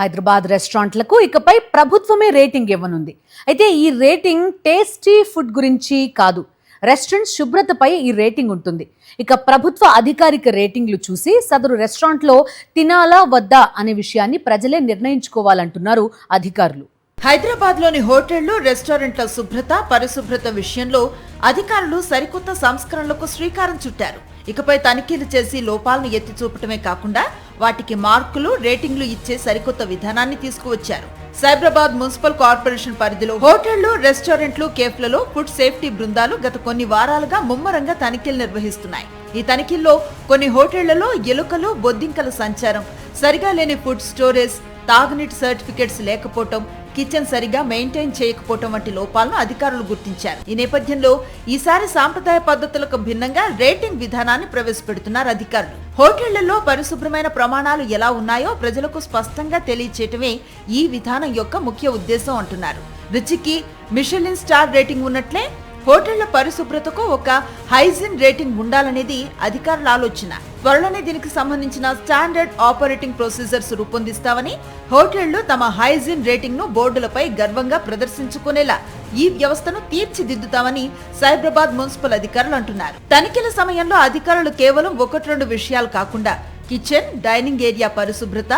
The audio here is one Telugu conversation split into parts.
హైదరాబాద్ రెస్టారెంట్లకు ఇకపై ప్రభుత్వమే రేటింగ్ ఇవ్వనుంది. అయితే ఈ రేటింగ్ టేస్టీ ఫుడ్ గురించి కాదు, రెస్టారెంట్ శుభ్రతపై ఈ రేటింగ్ ఉంటుంది. ఇక ప్రభుత్వ అధికారిక రేటింగ్లు చూసి సదరు రెస్టారెంట్లో తినాలా వద్దా అనే విషయాన్ని ప్రజలే నిర్ణయించుకోవాలంటున్నారు అధికారులు. హైదరాబాద్లోని హోటళ్లు, రెస్టారెంట్ల శుభ్రత, పరిశుభ్రత విషయంలో అధికారులు సరికొత్త సంస్కరణలకు శ్రీకారం చుట్టారు. ఇకపై తనిఖీలు చేసి లోపాలను ఎత్తి చూపటమే కాకుండా వాటికి మార్కులు, రేటింగ్లు ఇచ్చే సరికొత్త విధానాన్ని తీసుకువచ్చారు. సైబరాబాద్ మున్సిపల్ కార్పొరేషన్ పరిధిలో హోటళ్లు, రెస్టారెంట్లు, కేఫ్లలో ఫుడ్ సేఫ్టీ బృందాలు గత కొన్ని వారాలుగా ముమ్మరంగా తనిఖీలు నిర్వహిస్తున్నాయి. ఈ తనిఖీల్లో కొన్ని హోటళ్లలో ఎలుకలు, బొద్దింకల సంచారం, సరిగా లేని ఫుడ్ స్టోరేజ్, తాగునీటి సర్టిఫికెట్స్ లేకపోవటం, కిచెన్ సరిగా మెయింటైన్ చేయకపోవటం వంటి లోపాలను అధికారులు గుర్తించారు. ఈ నేపథ్యంలో ఈసారి సాంప్రదాయ పద్ధతులకు భిన్నంగా రేటింగ్ విధానాన్ని ప్రవేశపెడుతున్నారు అధికారులు. హోటళ్లలో పరిశుభ్రమైన ప్రమాణాలు ఎలా ఉన్నాయో ప్రజలకు స్పష్టంగా తెలియచేయటమే ఈ విధానం యొక్క ముఖ్య ఉద్దేశం అంటున్నారు. రుచికి మిషెలిన్ స్టార్ రేటింగ్ ఉన్నట్లే హోటళ్ల పరిశుభ్రతకు ఒక హైజీన్ రేటింగ్ ఉండాలనేది అధికారుల ఆలోచన. త్వరలోనే దీనికి సంబంధించిన స్టాండర్డ్ ఆపరేటింగ్ ప్రొసీజర్స్ రూపొందిస్తామని, హోటళ్లు తమ హైజీన్ రేటింగ్ ను బోర్డులపై గర్వంగా ప్రదర్శించుకునేలా ఈ వ్యవస్థను తీర్చిదిద్దుతామని సైబరాబాద్ మున్సిపల్ అధికారులు అంటున్నారు. తనిఖీల సమయంలో అధికారులు కేవలం 1-2 విషయాలు కాకుండా కిచెన్, డైనింగ్ ఏరియా పరిశుభ్రత,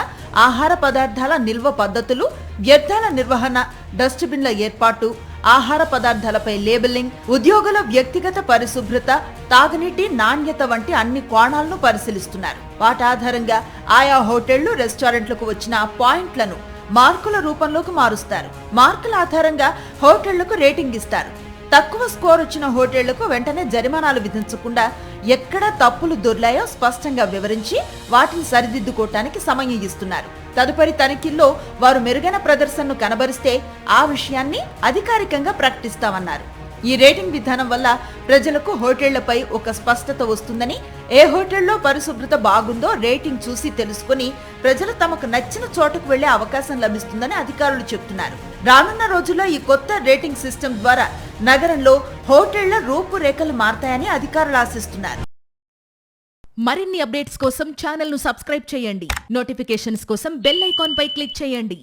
ఆహార పదార్థాల నిల్వ పద్ధతులు, వ్యర్థాల నిర్వహణ, డస్ట్బిన్ల ఏర్పాటు, ఆహార పదార్థాలపై లేబులింగ్, ఉద్యోగుల వ్యక్తిగత పరిశుభ్రత, తాగునీటి నాణ్యత వంటి అన్ని కోణాలను పరిశీలిస్తున్నారు. వాటి ఆధారంగా ఆయా హోటళ్లు, రెస్టారెంట్లకు వచ్చిన పాయింట్లను మార్కుల రూపంలోకి మారుస్తారు. మార్కుల ఆధారంగా హోటళ్లకు రేటింగ్ ఇస్తారు. తక్కువ స్కోర్ వచ్చిన హోటళ్లకు వెంటనే జరిమానాలు విధించకుండా ఎక్కడ తప్పులు దొర్లాయో స్పష్టంగా వివరించి వాటిని సరిదిద్దుకోవటానికి సమయం ఇస్తున్నారు. తదుపరి తనిఖీల్లో వారు మెరుగైన ప్రదర్శనను కనబరిస్తే ఆ విషయాన్ని అధికారికంగా ప్రకటిస్తామన్నారు. ఈ రేటింగ్ విధానం వల్ల ప్రజలకు హోటళ్లపై ఒక స్పష్టత వస్తుందని, ఏ హోటల్లో పరిశుభ్రత బాగుందో రేటింగ్ చూసి తెలుసుకుని ప్రజలు తమకు నచ్చిన చోటుకు వెళ్లే అవకాశం లభిస్తుందని అధికారులు చెబుతున్నారు. రానున్న రోజుల్లో ఈ కొత్త రేటింగ్ సిస్టమ్ ద్వారా నగరంలో హోటళ్ల రూపురేఖలు మారతాయని అధికారులు ఆశిస్తున్నారు. మరిన్ని అప్డేట్స్ కోసం ఛానల్ ను సబ్స్క్రైబ్ చేయండి. నోటిఫికేషన్స్ కోసం బెల్ ఐకాన్ పై క్లిక్ చేయండి.